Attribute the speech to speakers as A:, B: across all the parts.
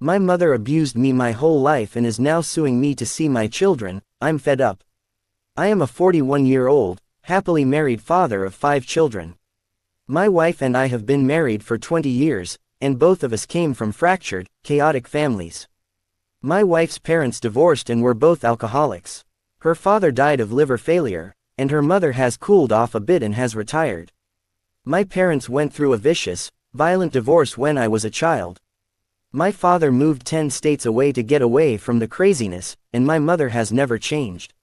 A: My mother abused me my whole life and is now suing me to see my children. I'm fed up. I am a 41-year-old, happily married father of 5 children. My wife and I have been married for 20 years, and both of us came from fractured, chaotic families. My wife's parents divorced and were both alcoholics. Her father died of liver failure, and her mother has cooled off a bit and has retired. My parents went through a vicious, violent divorce when I was a child. My father moved 10 states away to get away from the craziness, and my mother has never changed.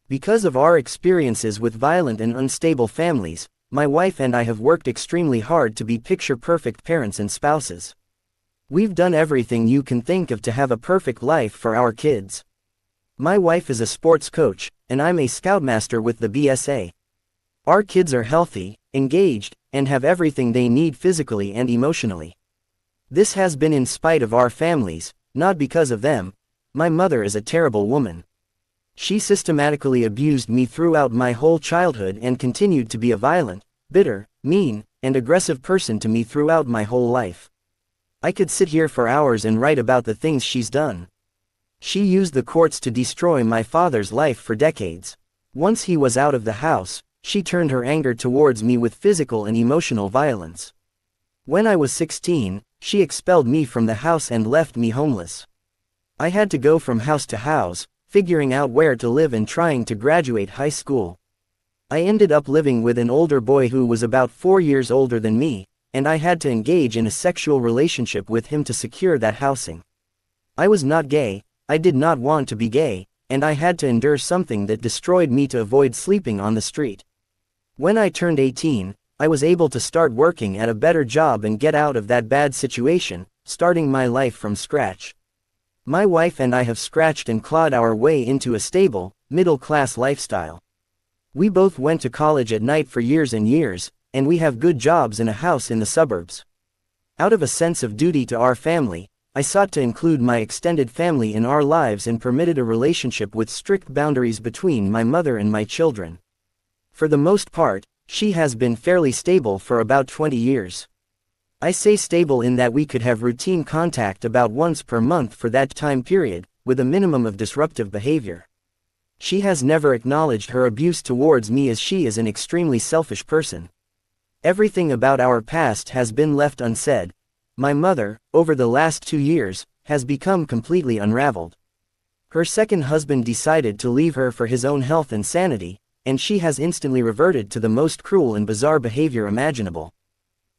A: Because of our experiences with violent and unstable families, my wife and I have worked extremely hard to be picture-perfect parents and spouses. We've done everything you can think of to have a perfect life for our kids. My wife is a sports coach, and I'm a scoutmaster with the BSA. Our kids are healthy, engaged, and have everything they need physically and emotionally. This has been in spite of our families, not because of them. My mother is a terrible woman. She systematically abused me throughout my whole childhood and continued to be a violent, bitter, mean, and aggressive person to me throughout my whole life. I could sit here for hours and write about the things she's done. She used the courts to destroy my father's life for decades. Once he was out of the house, she turned her anger towards me with physical and emotional violence. When I was 16, she expelled me from the house and left me homeless. I had to go from house to house, figuring out where to live and trying to graduate high school. I ended up living with an older boy who was about 4 years older than me, and I had to engage in a sexual relationship with him to secure that housing. I was not gay, I did not want to be gay, and I had to endure something that destroyed me to avoid sleeping on the street. When I turned 18, I was able to start working at a better job and get out of that bad situation, starting my life from scratch. My wife and I have scratched and clawed our way into a stable, middle-class lifestyle. We both went to college at night for years and years, and we have good jobs in a house in the suburbs. Out of a sense of duty to our family, I sought to include my extended family in our lives and permitted a relationship with strict boundaries between my mother and my children. For the most part, she has been fairly stable for about 20 years. I say stable in that we could have routine contact about once per month for that time period, with a minimum of disruptive behavior. She has never acknowledged her abuse towards me as she is an extremely selfish person. Everything about our past has been left unsaid. My mother, over the last 2 years, has become completely unraveled. Her second husband decided to leave her for his own health and sanity, and she has instantly reverted to the most cruel and bizarre behavior imaginable.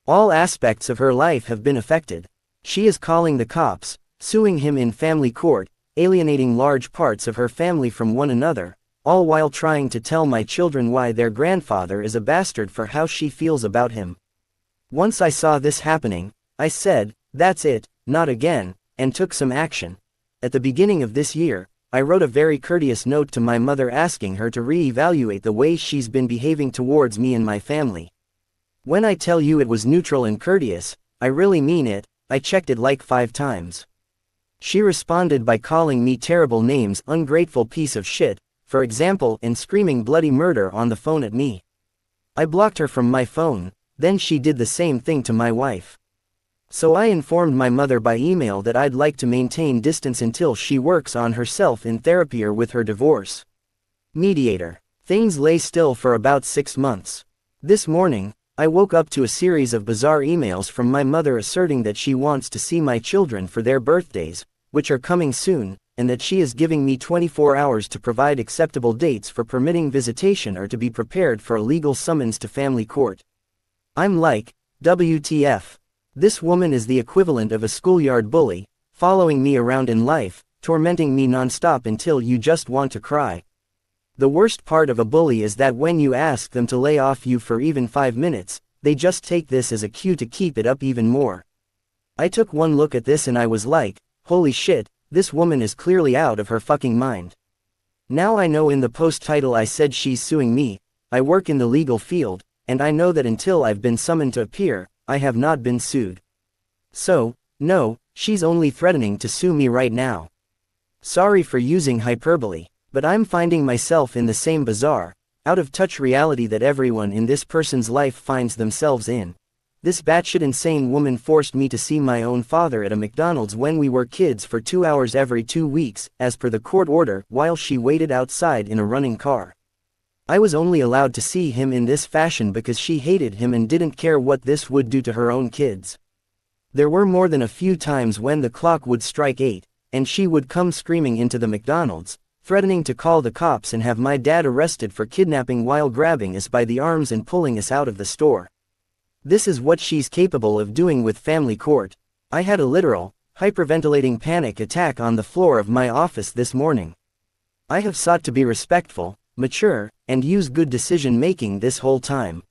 A: All aspects of her life have been affected. She is calling the cops, suing him in family court, alienating large parts of her family from one another, all while trying to tell my children why their grandfather is a bastard for how she feels about him. Once I saw this happening, I said, "That's it, not again," and took some action. At the beginning of this year, I wrote a very courteous note to my mother asking her to re-evaluate the way she's been behaving towards me and my family. When I tell you it was neutral and courteous, I really mean it. I checked it like 5 times. She responded by calling me terrible names, ungrateful piece of shit, for example, and screaming bloody murder on the phone at me. I blocked her from my phone, then she did the same thing to my wife. So I informed my mother by email that I'd like to maintain distance until she works on herself in therapy or with her divorce. Mediator. Things lay still for about 6 months. This morning, I woke up to a series of bizarre emails from my mother asserting that she wants to see my children for their birthdays, which are coming soon, and that she is giving me 24 hours to provide acceptable dates for permitting visitation or to be prepared for a legal summons to family court. I'm like, WTF. This woman is the equivalent of a schoolyard bully, following me around in life, tormenting me non-stop until you just want to cry. The worst part of a bully is that when you ask them to lay off you for even 5 minutes, they just take this as a cue to keep it up even more. I took one look at this and I was like, holy shit, this woman is clearly out of her fucking mind. Now I know in the post title I said she's suing me. I work in the legal field, and I know that until I've been summoned to appear, I have not been sued. So, no, she's only threatening to sue me right now. Sorry for using hyperbole, but I'm finding myself in the same bizarre, out-of-touch reality that everyone in this person's life finds themselves in. This batshit insane woman forced me to see my own father at a McDonald's when we were kids for 2 hours every 2 weeks, as per the court order, while she waited outside in a running car. I was only allowed to see him in this fashion because she hated him and didn't care what this would do to her own kids. There were more than a few times when the clock would strike 8, and she would come screaming into the McDonald's, threatening to call the cops and have my dad arrested for kidnapping while grabbing us by the arms and pulling us out of the store. This is what she's capable of doing with family court. I had a literal, hyperventilating panic attack on the floor of my office this morning. I have sought to be respectful, mature, and use good decision-making this whole time.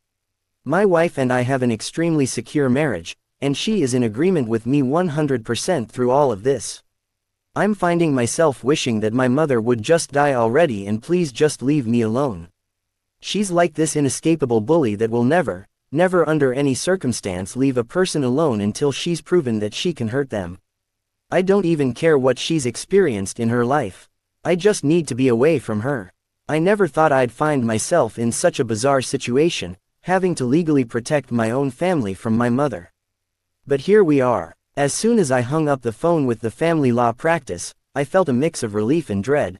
A: My wife and I have an extremely secure marriage, and she is in agreement with me 100% through all of this. I'm finding myself wishing that my mother would just die already and please just leave me alone. She's like this inescapable bully that will never under any circumstance leave a person alone until she's proven that she can hurt them. I don't even care what she's experienced in her life. I just need to be away from her. I never thought I'd find myself in such a bizarre situation, having to legally protect my own family from my mother. But here we are. As soon as I hung up the phone with the family law practice, I felt a mix of relief and dread.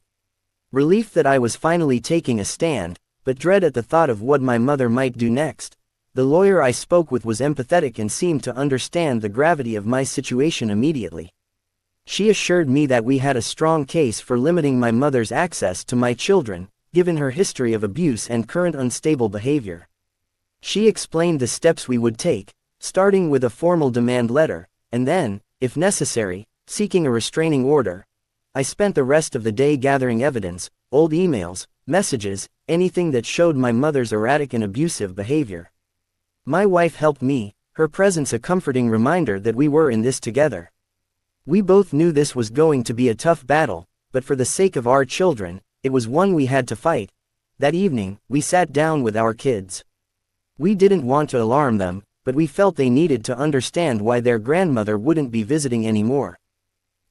A: Relief that I was finally taking a stand, but dread at the thought of what my mother might do next. The lawyer I spoke with was empathetic and seemed to understand the gravity of my situation immediately. She assured me that we had a strong case for limiting my mother's access to my children, given her history of abuse and current unstable behavior. She explained the steps we would take, starting with a formal demand letter, and then, if necessary, seeking a restraining order. I spent the rest of the day gathering evidence, old emails, messages, anything that showed my mother's erratic and abusive behavior. My wife helped me, her presence a comforting reminder that we were in this together. We both knew this was going to be a tough battle, but for the sake of our children, it was one we had to fight. That evening, we sat down with our kids. We didn't want to alarm them, but we felt they needed to understand why their grandmother wouldn't be visiting anymore.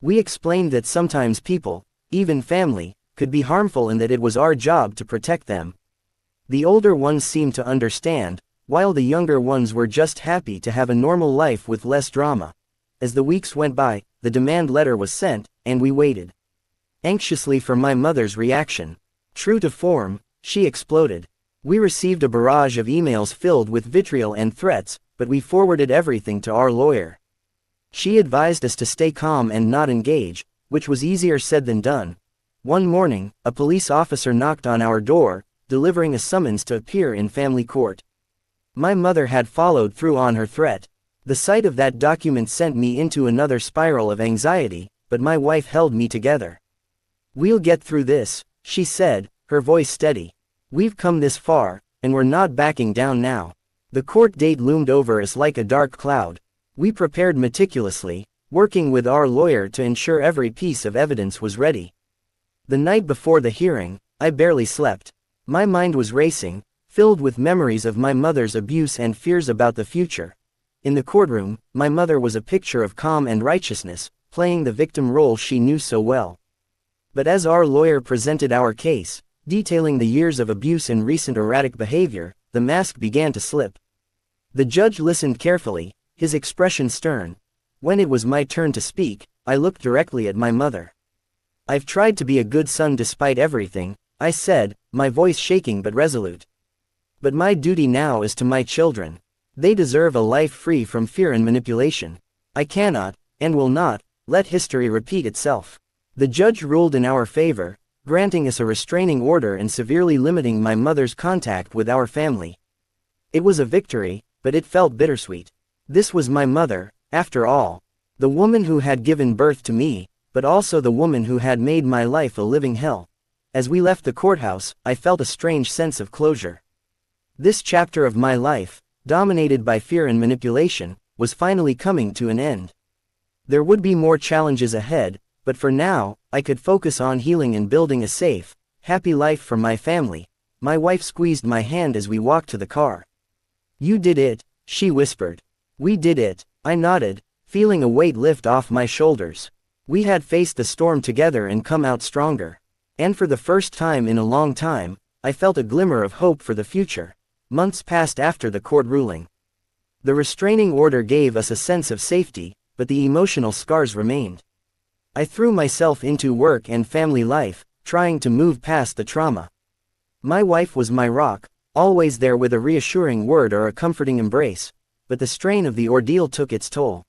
A: We explained that sometimes people, even family, could be harmful and that it was our job to protect them. The older ones seemed to understand, while the younger ones were just happy to have a normal life with less drama. As the weeks went by, the demand letter was sent, and we waited anxiously for my mother's reaction. True to form, she exploded. We received a barrage of emails filled with vitriol and threats, but we forwarded everything to our lawyer. She advised us to stay calm and not engage, which was easier said than done. One morning, a police officer knocked on our door, delivering a summons to appear in family court. My mother had followed through on her threat. The sight of that document sent me into another spiral of anxiety, but my wife held me together. "We'll get through this," she said, her voice steady. "We've come this far, and we're not backing down now." The court date loomed over us like a dark cloud. We prepared meticulously, working with our lawyer to ensure every piece of evidence was ready. The night before the hearing, I barely slept. My mind was racing, filled with memories of my mother's abuse and fears about the future. In the courtroom, my mother was a picture of calm and righteousness, playing the victim role she knew so well. But as our lawyer presented our case, detailing the years of abuse and recent erratic behavior, the mask began to slip. The judge listened carefully, his expression stern. When it was my turn to speak, I looked directly at my mother. "I've tried to be a good son despite everything," I said, my voice shaking but resolute. "But my duty now is to my children. They deserve a life free from fear and manipulation. I cannot, and will not, let history repeat itself." The judge ruled in our favor, granting us a restraining order and severely limiting my mother's contact with our family. It was a victory, but it felt bittersweet. This was my mother, after all. The woman who had given birth to me, but also the woman who had made my life a living hell. As we left the courthouse, I felt a strange sense of closure. This chapter of my life, dominated by fear and manipulation, was finally coming to an end. There would be more challenges ahead, but for now, I could focus on healing and building a safe, happy life for my family. My wife squeezed my hand as we walked to the car. "You did it," she whispered. "We did it," I nodded, feeling a weight lift off my shoulders. We had faced the storm together and come out stronger. And for the first time in a long time, I felt a glimmer of hope for the future. Months passed after the court ruling. The restraining order gave us a sense of safety, but the emotional scars remained. I threw myself into work and family life, trying to move past the trauma. My wife was my rock, always there with a reassuring word or a comforting embrace, but the strain of the ordeal took its toll.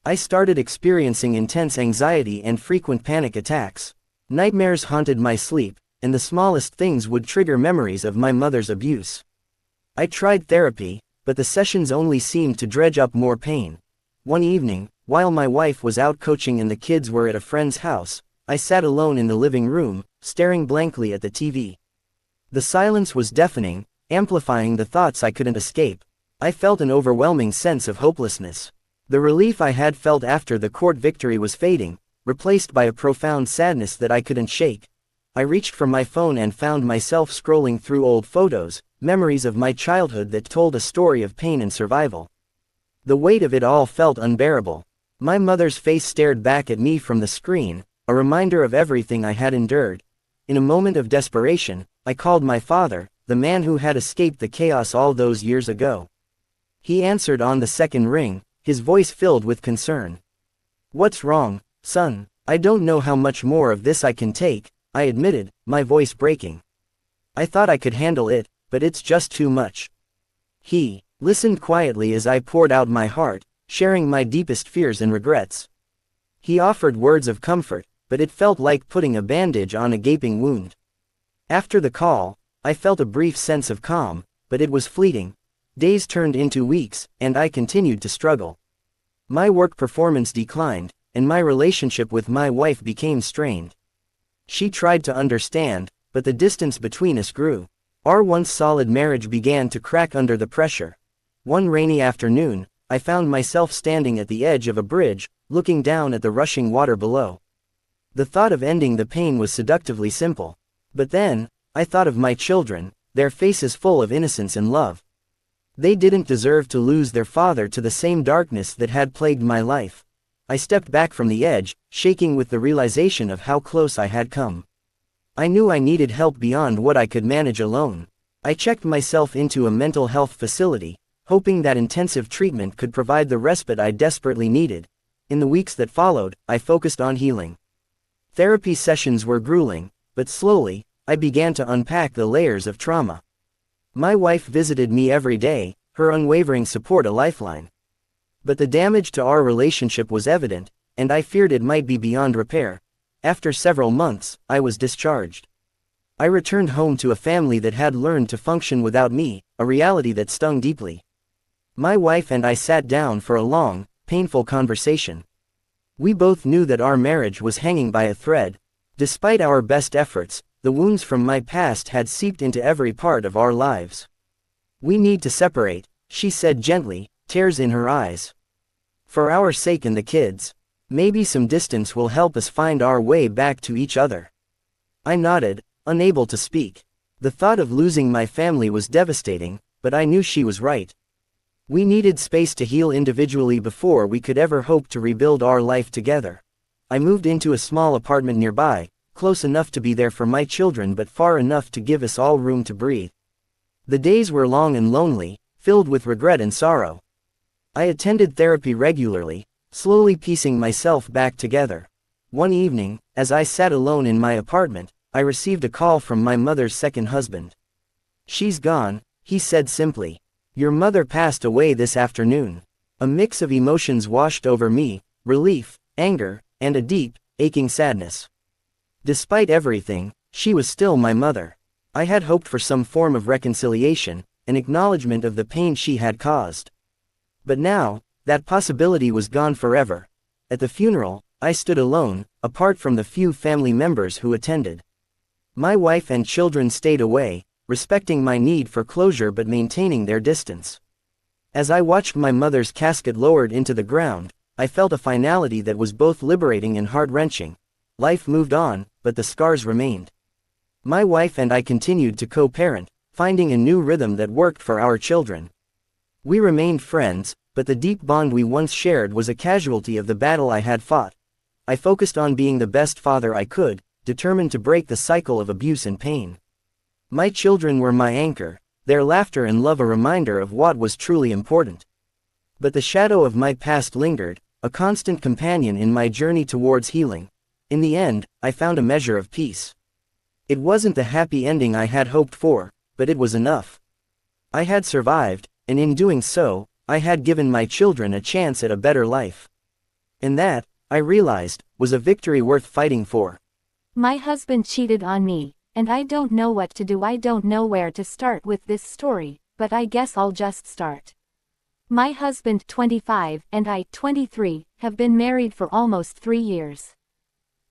A: I started experiencing intense anxiety and frequent panic attacks. Nightmares haunted my sleep, and the smallest things would trigger memories of my mother's abuse. I tried therapy, but the sessions only seemed to dredge up more pain. One evening, while my wife was out coaching and the kids were at a friend's house, I sat alone in the living room, staring blankly at the TV. The silence was deafening, amplifying the thoughts I couldn't escape. I felt an overwhelming sense of hopelessness. The relief I had felt after the court victory was fading, replaced by a profound sadness that I couldn't shake. I reached for my phone and found myself scrolling through old photos, memories of my childhood that told a story of pain and survival. The weight of it all felt unbearable. My mother's face stared back at me from the screen, a reminder of everything I had endured. In a moment of desperation, I called my father, the man who had escaped the chaos all those years ago. He answered on the second ring, his voice filled with concern. "What's wrong, son?" "I don't know how much more of this I can take," I admitted, my voice breaking. "I thought I could handle it, but it's just too much." He listened quietly as I poured out my heart, sharing my deepest fears and regrets. He offered words of comfort, but it felt like putting a bandage on a gaping wound. After the call, I felt a brief sense of calm, but it was fleeting. Days turned into weeks, and I continued to struggle. My work performance declined, and my relationship with my wife became strained. She tried to understand, but the distance between us grew. Our once solid marriage began to crack under the pressure. One rainy afternoon, I found myself standing at the edge of a bridge, looking down at the rushing water below. The thought of ending the pain was seductively simple. But then, I thought of my children, their faces full of innocence and love. They didn't deserve to lose their father to the same darkness that had plagued my life. I stepped back from the edge, shaking with the realization of how close I had come. I knew I needed help beyond what I could manage alone. I checked myself into a mental health facility, hoping that intensive treatment could provide the respite I desperately needed. In the weeks that followed, I focused on healing. Therapy sessions were grueling, but slowly, I began to unpack the layers of trauma. My wife visited me every day, her unwavering support a lifeline. But the damage to our relationship was evident, and I feared it might be beyond repair. After several months, I was discharged. I returned home to a family that had learned to function without me, a reality that stung deeply. My wife and I sat down for a long, painful conversation. We both knew that our marriage was hanging by a thread. Despite our best efforts, the wounds from my past had seeped into every part of our lives. "We need to separate," she said gently, tears in her eyes. "For our sake and the kids. Maybe some distance will help us find our way back to each other." I nodded, unable to speak. The thought of losing my family was devastating, but I knew she was right. We needed space to heal individually before we could ever hope to rebuild our life together. I moved into a small apartment nearby, close enough to be there for my children but far enough to give us all room to breathe. The days were long and lonely, filled with regret and sorrow. I attended therapy regularly, slowly piecing myself back together. One evening, as I sat alone in my apartment, I received a call from my mother's second husband. "She's gone," he said simply. "Your mother passed away this afternoon." A mix of emotions washed over me, relief, anger, and a deep, aching sadness. Despite everything, she was still my mother. I had hoped for some form of reconciliation, an acknowledgement of the pain she had caused. But now, that possibility was gone forever. At the funeral, I stood alone, apart from the few family members who attended. My wife and children stayed away, respecting my need for closure but maintaining their distance. As I watched my mother's casket lowered into the ground, I felt a finality that was both liberating and heart-wrenching. Life moved on, but the scars remained. My wife and I continued to co-parent, finding a new rhythm that worked for our children. We remained friends, but the deep bond we once shared was a casualty of the battle I had fought. I focused on being the best father I could, determined to break the cycle of abuse and pain. My children were my anchor, their laughter and love a reminder of what was truly important. But the shadow of my past lingered, a constant companion in my journey towards healing. In the end, I found a measure of peace. It wasn't the happy ending I had hoped for, but it was enough. I had survived, and in doing so, I had given my children a chance at a better life. And that, I realized, was a victory worth fighting for.
B: My husband cheated on me, and I don't know what to do. I don't know where to start with this story, but I guess I'll just start. My husband, 25, and I, 23, have been married for almost 3 years.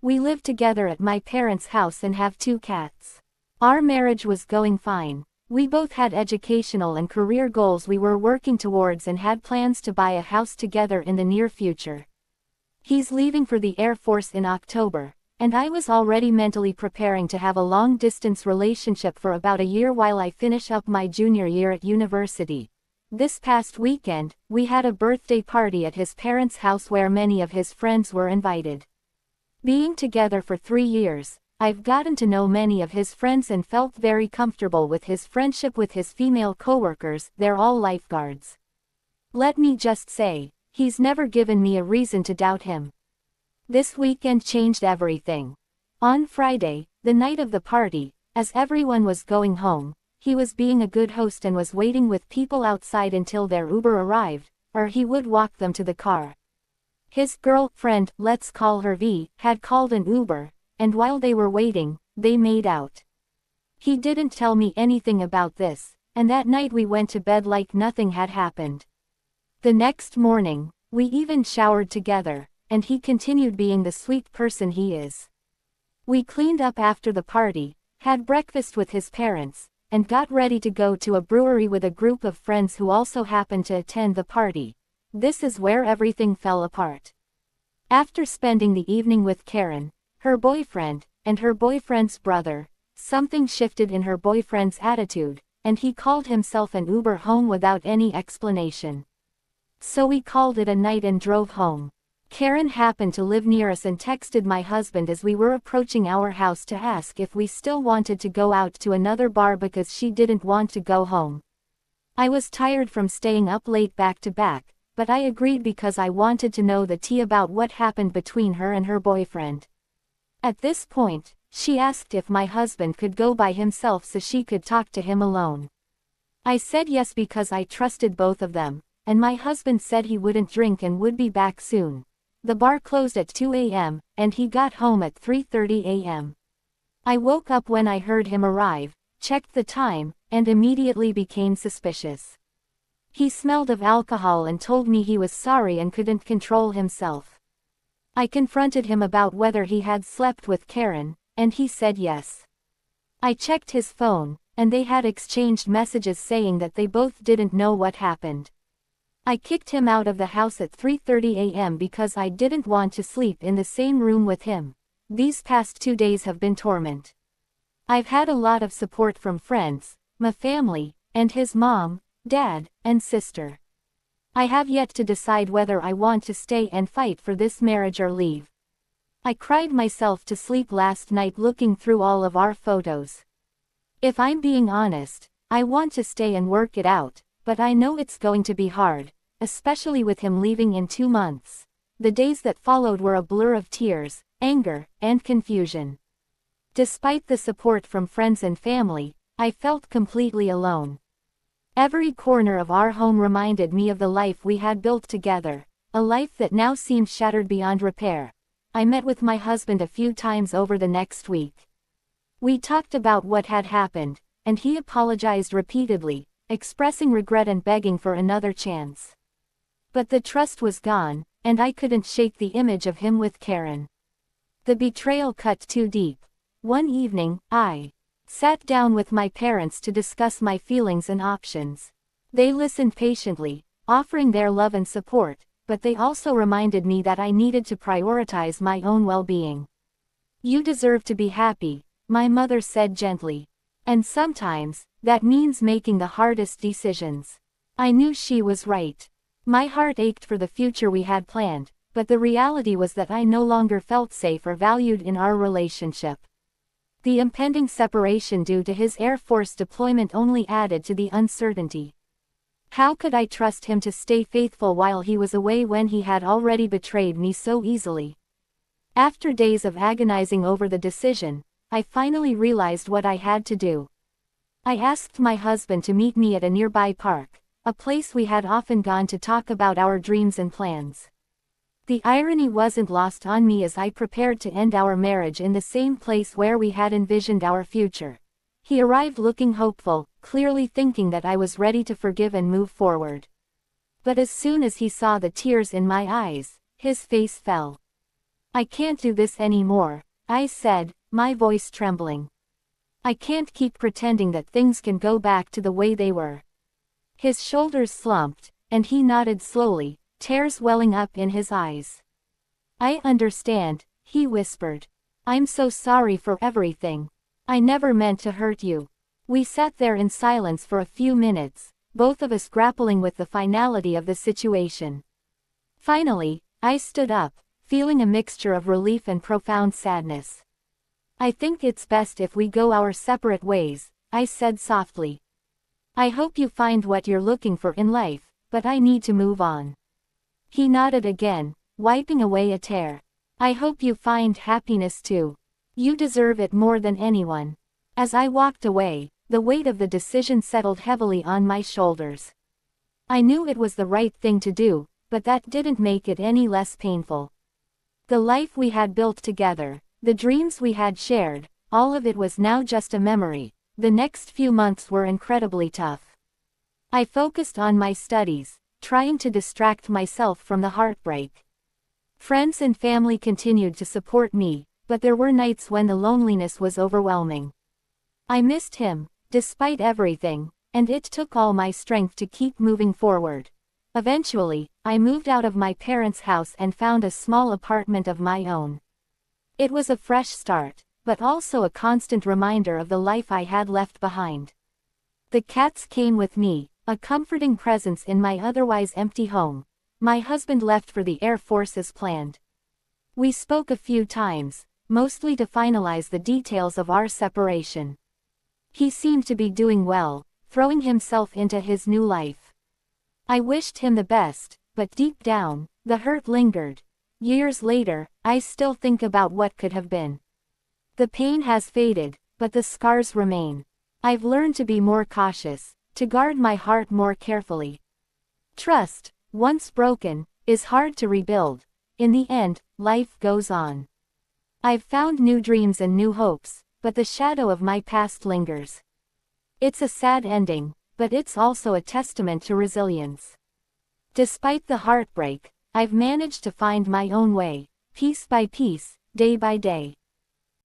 B: We live together at my parents' house and have 2 cats. Our marriage was going fine. We both had educational and career goals we were working towards and had plans to buy a house together in the near future. He's leaving for the Air Force in October, and I was already mentally preparing to have a long-distance relationship for about a year while I finish up my junior year at university. This past weekend, we had a birthday party at his parents' house where many of his friends were invited. Being together for 3 years, I've gotten to know many of his friends and felt very comfortable with his friendship with his female coworkers. They're all lifeguards. Let me just say, he's never given me a reason to doubt him. This weekend changed everything. On Friday, the night of the party, as everyone was going home, he was being a good host and was waiting with people outside until their Uber arrived, or he would walk them to the car. His girlfriend, let's call her V, had called an Uber, and while they were waiting, they made out. He didn't tell me anything about this, and that night we went to bed like nothing had happened. The next morning, we even showered together, and he continued being the sweet person he is. We cleaned up after the party, had breakfast with his parents, and got ready to go to a brewery with a group of friends who also happened to attend the party. This is where everything fell apart. After spending the evening with Karen, her boyfriend, and her boyfriend's brother, something shifted in her boyfriend's attitude, and he called himself an Uber home without any explanation. So we called it a night and drove home. Karen happened to live near us and texted my husband as we were approaching our house to ask if we still wanted to go out to another bar because she didn't want to go home. I was tired from staying up late back to back, but I agreed because I wanted to know the tea about what happened between her and her boyfriend. At this point, she asked if my husband could go by himself so she could talk to him alone. I said yes because I trusted both of them, and my husband said he wouldn't drink and would be back soon. The bar closed at 2 a.m., and he got home at 3:30 a.m. I woke up when I heard him arrive, checked the time, and immediately became suspicious. He smelled of alcohol and told me he was sorry and couldn't control himself. I confronted him about whether he had slept with Karen, and he said yes. I checked his phone, and they had exchanged messages saying that they both didn't know what happened. I kicked him out of the house at 3:30 a.m. because I didn't want to sleep in the same room with him. These past 2 days have been torment. I've had a lot of support from friends, my family, and his mom, dad, and sister. I have yet to decide whether I want to stay and fight for this marriage or leave. I cried myself to sleep last night looking through all of our photos. If I'm being honest, I want to stay and work it out, but I know it's going to be hard, especially with him leaving in 2 months. The days that followed were a blur of tears, anger, and confusion. Despite the support from friends and family, I felt completely alone. Every corner of our home reminded me of the life we had built together, a life that now seemed shattered beyond repair. I met with my husband a few times over the next week. We talked about what had happened, and he apologized repeatedly, expressing regret and begging for another chance. But the trust was gone, and I couldn't shake the image of him with Karen. The betrayal cut too deep. One evening, I sat down with my parents to discuss my feelings and options. They listened patiently, offering their love and support, but they also reminded me that I needed to prioritize my own well-being. "You deserve to be happy," my mother said gently. "And sometimes, that means making the hardest decisions." I knew she was right. My heart ached for the future we had planned, but the reality was that I no longer felt safe or valued in our relationship. The impending separation due to his Air Force deployment only added to the uncertainty. How could I trust him to stay faithful while he was away when he had already betrayed me so easily? After days of agonizing over the decision, I finally realized what I had to do. I asked my husband to meet me at a nearby park, a place we had often gone to talk about our dreams and plans. The irony wasn't lost on me as I prepared to end our marriage in the same place where we had envisioned our future. He arrived looking hopeful, clearly thinking that I was ready to forgive and move forward. But as soon as he saw the tears in my eyes, his face fell. "I can't do this anymore," I said, my voice trembling. "I can't keep pretending that things can go back to the way they were." His shoulders slumped, and he nodded slowly, tears welling up in his eyes. "I understand," he whispered. "I'm so sorry for everything. I never meant to hurt you." We sat there in silence for a few minutes, both of us grappling with the finality of the situation. Finally, I stood up, feeling a mixture of relief and profound sadness. "I think it's best if we go our separate ways," I said softly. "I hope you find what you're looking for in life, but I need to move on." He nodded again, wiping away a tear. "I hope you find happiness too. You deserve it more than anyone." As I walked away, the weight of the decision settled heavily on my shoulders. I knew it was the right thing to do, but that didn't make it any less painful. The life we had built together, the dreams we had shared, all of it was now just a memory. The next few months were incredibly tough. I focused on my studies, trying to distract myself from the heartbreak. Friends and family continued to support me, but there were nights when the loneliness was overwhelming. I missed him, despite everything, and it took all my strength to keep moving forward. Eventually, I moved out of my parents' house and found a small apartment of my own. It was a fresh start, but also a constant reminder of the life I had left behind. The cats came with me, a comforting presence in my otherwise empty home. My husband left for the Air Force as planned. We spoke a few times, mostly to finalize the details of our separation. He seemed to be doing well, throwing himself into his new life. I wished him the best, but deep down, the hurt lingered. Years later, I still think about what could have been. The pain has faded, but the scars remain. I've learned to be more cautious, to guard my heart more carefully. Trust, once broken, is hard to rebuild. In the end, life goes on. I've found new dreams and new hopes, but the shadow of my past lingers. It's a sad ending, but it's also a testament to resilience. Despite the heartbreak, I've managed to find my own way, piece by piece, day by day.